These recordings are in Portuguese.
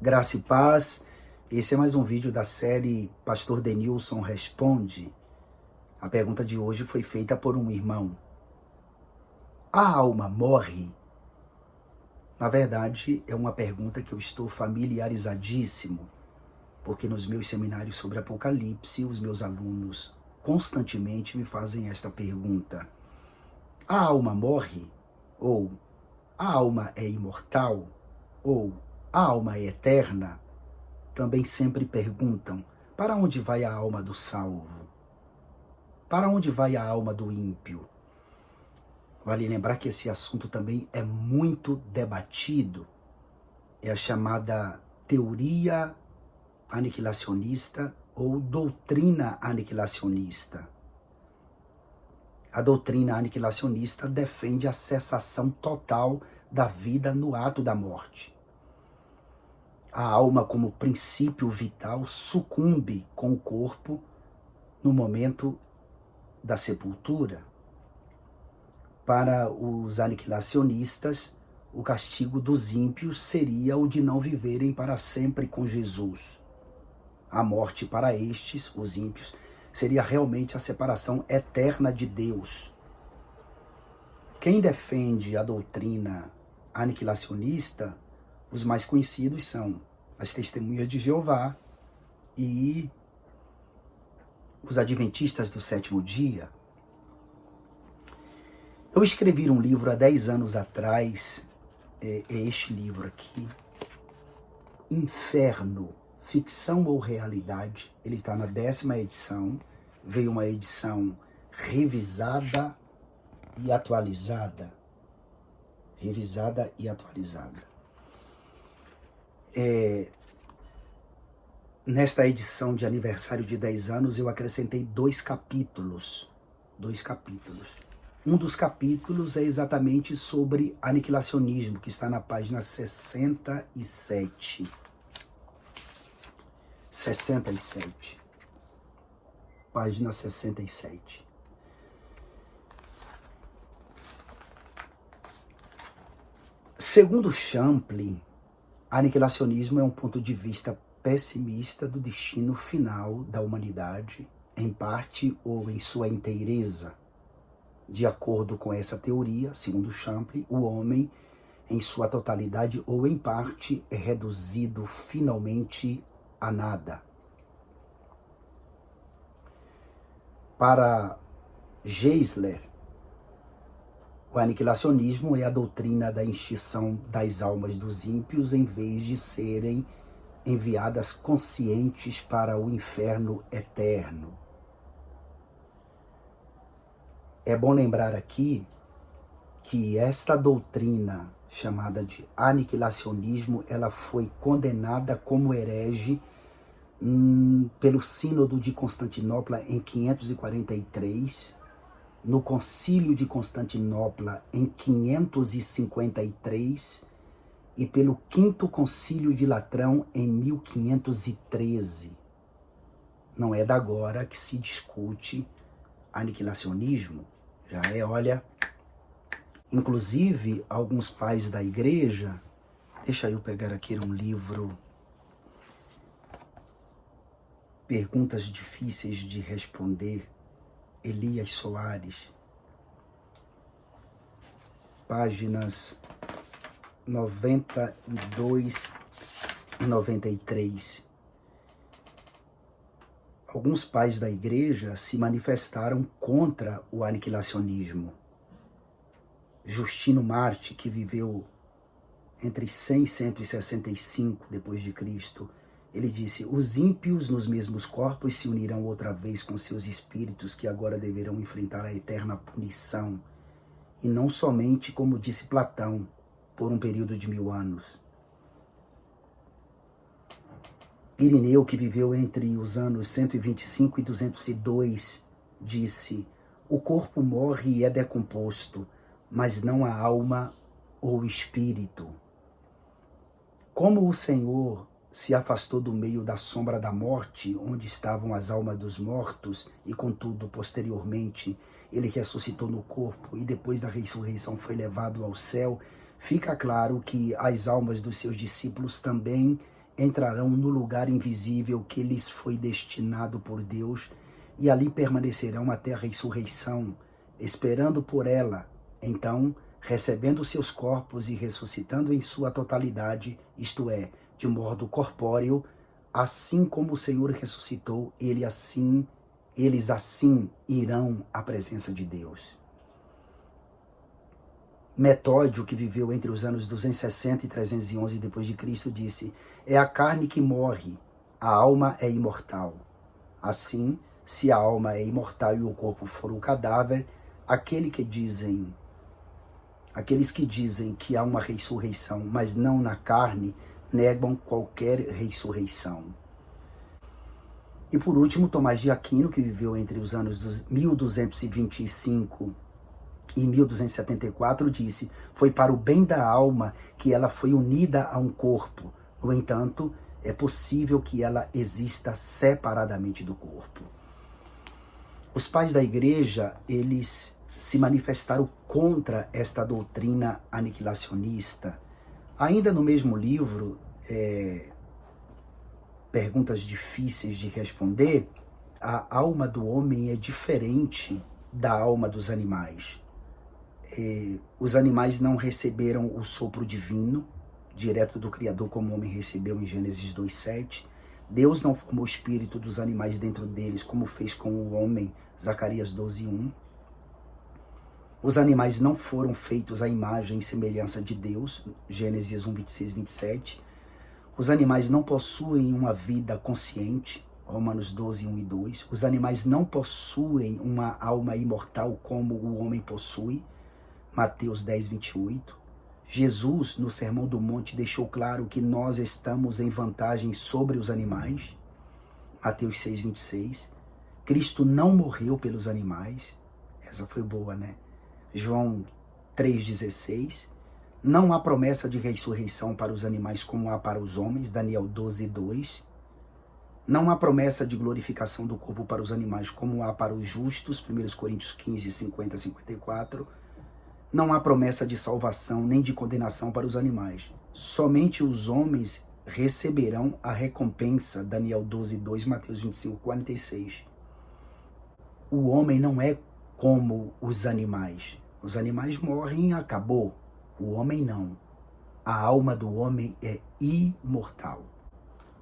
Graça e paz. Esse é mais um vídeo da série Pastor Denilson Responde. A pergunta de hoje foi feita por um irmão. A alma morre? Na verdade, é uma pergunta que eu estou familiarizadíssimo, porque nos meus seminários sobre Apocalipse, os meus alunos constantemente me fazem esta pergunta. A alma morre? Ou a alma é imortal? Ou a alma é eterna? Também sempre perguntam, para onde vai a alma do salvo? Para onde vai a alma do ímpio? Vale lembrar que esse assunto também é muito debatido. É a chamada teoria aniquilacionista ou doutrina aniquilacionista. A doutrina aniquilacionista defende a cessação total da vida no ato da morte. A alma, como princípio vital, sucumbe com o corpo no momento da sepultura. Para os aniquilacionistas, o castigo dos ímpios seria o de não viverem para sempre com Jesus. A morte para estes, os ímpios, seria realmente a separação eterna de Deus. Quem defende a doutrina aniquilacionista, os mais conhecidos são as Testemunhas de Jeová e os Adventistas do Sétimo Dia. Eu escrevi um livro há 10 anos atrás, é este livro aqui, Inferno, Ficção ou Realidade. Ele está na 10ª edição, veio uma edição revisada e atualizada. Nesta edição de aniversário de 10 anos, eu acrescentei 2 capítulos. Um dos capítulos é exatamente sobre aniquilacionismo, que está na página 67. Página 67. Segundo Champlin, aniquilacionismo é um ponto de vista pessimista do destino final da humanidade, em parte ou em sua inteireza. De acordo com essa teoria, segundo Champlin, o homem, em sua totalidade ou em parte, é reduzido finalmente a nada. Para Geisler, o aniquilacionismo é a doutrina da extinção das almas dos ímpios em vez de serem enviadas conscientes para o inferno eterno. É bom lembrar aqui que esta doutrina chamada de aniquilacionismo, ela foi condenada como herege pelo Sínodo de Constantinopla em 543, no Concílio de Constantinopla em 553 e pelo 5º Concílio de Latrão em 1513. Não é da agora que se discute aniquilacionismo, já é, olha, inclusive alguns pais da igreja, deixa eu pegar aqui um livro, Perguntas Difíceis de Responder, Elias Soares, páginas 92 e 93. Alguns pais da igreja se manifestaram contra o aniquilacionismo. Justino Marte, que viveu entre 100 e 165 depois de Cristo, ele disse: os ímpios nos mesmos corpos se unirão outra vez com seus espíritos que agora deverão enfrentar a eterna punição, e não somente, como disse Platão, por um período de 1000 anos. Irineu, que viveu entre os anos 125 e 202, disse: o corpo morre e é decomposto, mas não a alma ou espírito. Como o Senhor se afastou do meio da sombra da morte, onde estavam as almas dos mortos, e contudo, posteriormente, ele ressuscitou no corpo e depois da ressurreição foi levado ao céu, fica claro que as almas dos seus discípulos também entrarão no lugar invisível que lhes foi destinado por Deus e ali permanecerão até a ressurreição, esperando por ela. Então, recebendo seus corpos e ressuscitando em sua totalidade, isto é, de modo corpóreo, assim como o Senhor ressuscitou, eles assim irão à presença de Deus. Metódio, que viveu entre os anos 260 e 311 d.C., disse: é a carne que morre, a alma é imortal. Assim, se a alma é imortal e o corpo for o cadáver, aqueles que dizem que há uma ressurreição, mas não na carne, negam qualquer ressurreição. E por último, Tomás de Aquino, que viveu entre os anos 1225 e 1274, disse: foi para o bem da alma que ela foi unida a um corpo. No entanto, é possível que ela exista separadamente do corpo. Os pais da igreja, eles se manifestaram contra esta doutrina aniquilacionista. Ainda no mesmo livro, Perguntas Difíceis de Responder, a alma do homem é diferente da alma dos animais. Os animais não receberam o sopro divino, direto do Criador, como o homem recebeu em Gênesis 2:7. Deus não formou o espírito dos animais dentro deles, como fez com o homem, Zacarias 12:1. Os animais não foram feitos à imagem e semelhança de Deus, Gênesis 1:26, 27. Os animais não possuem uma vida consciente, Romanos 12:1 e 2. Os animais não possuem uma alma imortal como o homem possui, Mateus 10:28. Jesus, no Sermão do Monte, deixou claro que nós estamos em vantagem sobre os animais, Mateus 6:26. Cristo não morreu pelos animais, essa foi boa, né? João 3:16. Não há promessa de ressurreição para os animais como há para os homens, Daniel 12:2. Não há promessa de glorificação do corpo para os animais como há para os justos, 1 Coríntios 15, 50 a 54. Não há promessa de salvação nem de condenação para os animais. Somente os homens receberão a recompensa, Daniel 12:2, Mateus 25, 46. O homem não é como os animais. Os animais morrem e acabou. O homem não. A alma do homem é imortal.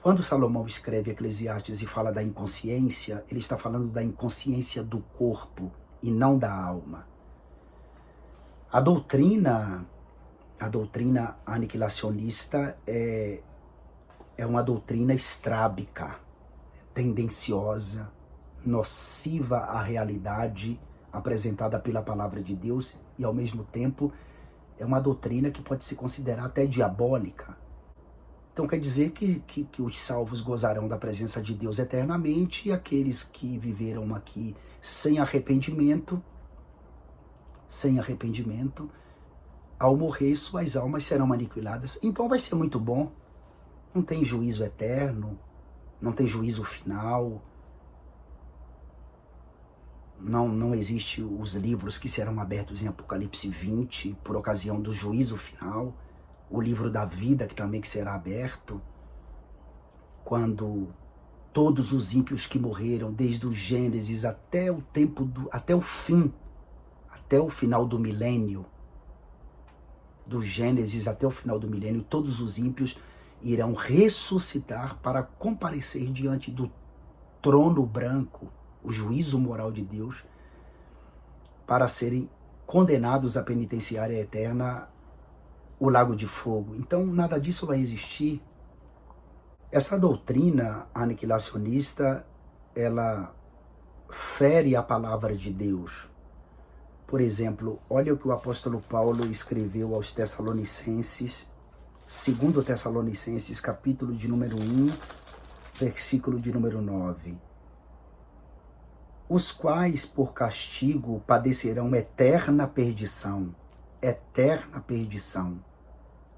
Quando Salomão escreve Eclesiastes e fala da inconsciência, ele está falando da inconsciência do corpo e não da alma. A doutrina aniquilacionista é uma doutrina estrábica, tendenciosa, nociva à realidade apresentada pela palavra de Deus e, ao mesmo tempo, é uma doutrina que pode se considerar até diabólica. Então quer dizer que os salvos gozarão da presença de Deus eternamente e aqueles que viveram aqui sem arrependimento, ao morrer suas almas serão aniquiladas. Então vai ser muito bom. Não tem juízo eterno, não tem juízo final. Não existe os livros que serão abertos em Apocalipse 20 por ocasião do juízo final. O livro da vida que também será aberto quando todos os ímpios que morreram desde o Gênesis até o final do milênio, do Gênesis até o final do milênio, todos os ímpios irão ressuscitar para comparecer diante do trono branco, o juízo moral de Deus, para serem condenados à penitenciária eterna, o lago de fogo. Então, nada disso vai existir. Essa doutrina aniquilacionista, ela fere a palavra de Deus. Por exemplo, olha o que o apóstolo Paulo escreveu aos Tessalonicenses, 2 Tessalonicenses, capítulo de número 1, versículo de número 9. Os quais por castigo padecerão eterna perdição,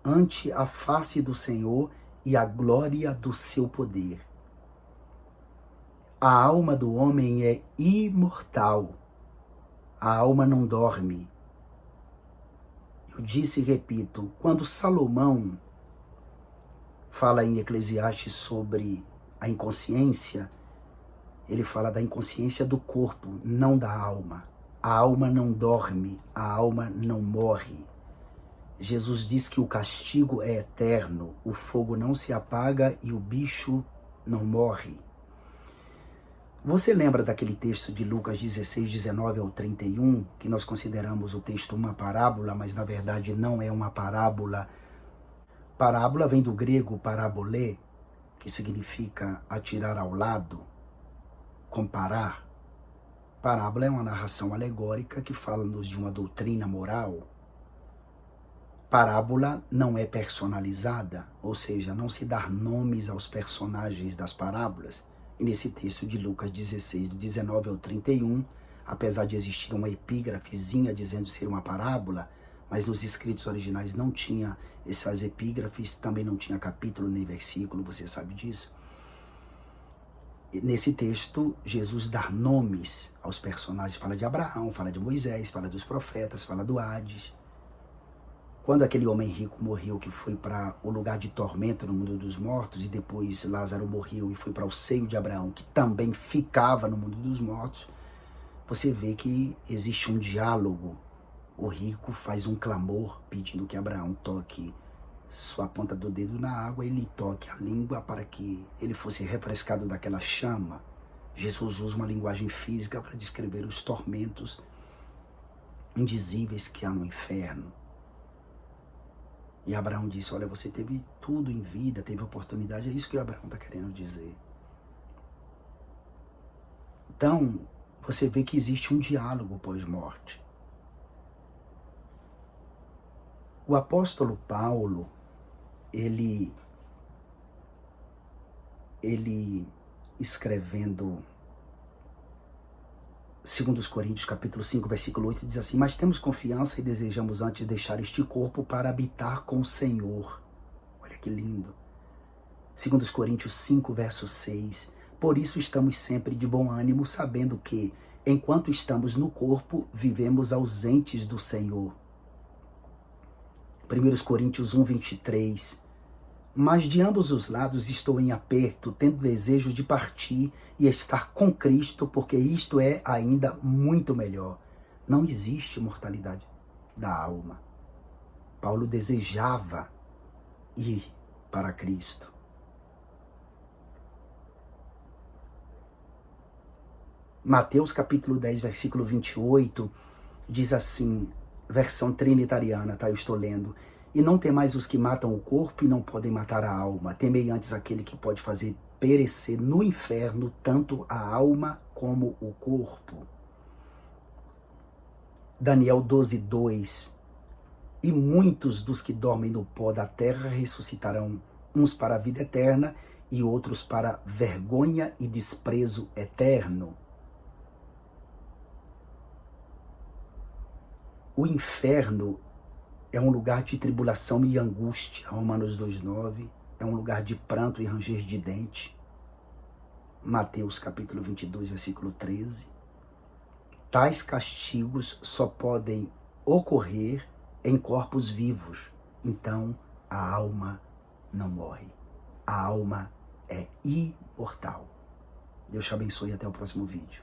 ante a face do Senhor e a glória do seu poder. A alma do homem é imortal, a alma não dorme. Eu disse e repito, quando Salomão fala em Eclesiastes sobre a inconsciência, ele fala da inconsciência do corpo, não da alma. A alma não dorme, a alma não morre. Jesus diz que o castigo é eterno, o fogo não se apaga e o bicho não morre. Você lembra daquele texto de Lucas 16, 19 ao 31, que nós consideramos o texto uma parábola, mas na verdade não é uma parábola. Parábola vem do grego parabolê, que significa atirar ao lado, comparar. Parábola é uma narração alegórica que fala-nos de uma doutrina moral. Parábola não é personalizada, ou seja, não se dá nomes aos personagens das parábolas. E nesse texto de Lucas 16, do 19 ao 31, apesar de existir uma epígrafezinha dizendo ser uma parábola, mas nos escritos originais não tinha essas epígrafes, também não tinha capítulo nem versículo, você sabe disso. E nesse texto, Jesus dá nomes aos personagens, fala de Abraão, fala de Moisés, fala dos profetas, fala do Hades. Quando aquele homem rico morreu, que foi para o lugar de tormento no mundo dos mortos, e depois Lázaro morreu e foi para o seio de Abraão, que também ficava no mundo dos mortos, você vê que existe um diálogo. O rico faz um clamor pedindo que Abraão toque sua ponta do dedo na água e lhe toque a língua para que ele fosse refrescado daquela chama. Jesus usa uma linguagem física para descrever os tormentos indizíveis que há no inferno. E Abraão disse, olha, você teve tudo em vida, teve oportunidade, é isso que Abraão está querendo dizer. Então, você vê que existe um diálogo pós-morte. O apóstolo Paulo, ele escrevendo 2 Coríntios capítulo 5, versículo 8, diz assim, mas temos confiança e desejamos antes deixar este corpo para habitar com o Senhor. Olha que lindo. 2 Coríntios 5, verso 6, por isso estamos sempre de bom ânimo, sabendo que, enquanto estamos no corpo, vivemos ausentes do Senhor. 1 Coríntios 1, 23, mas de ambos os lados estou em aperto, tendo desejo de partir e estar com Cristo, porque isto é ainda muito melhor. Não existe mortalidade da alma. Paulo desejava ir para Cristo. Mateus capítulo 10, versículo 28, diz assim, versão trinitariana, tá? Eu estou lendo. E não temais os que matam o corpo e não podem matar a alma. Temei antes aquele que pode fazer perecer no inferno tanto a alma como o corpo. Daniel 12, 2. E muitos dos que dormem no pó da terra ressuscitarão, uns para a vida eterna e outros para vergonha e desprezo eterno. O inferno é um lugar de tribulação e angústia, Romanos 2,9. É um lugar de pranto e ranger de dente, Mateus capítulo 22, versículo 13. Tais castigos só podem ocorrer em corpos vivos. Então, a alma não morre. A alma é imortal. Deus te abençoe e até o próximo vídeo.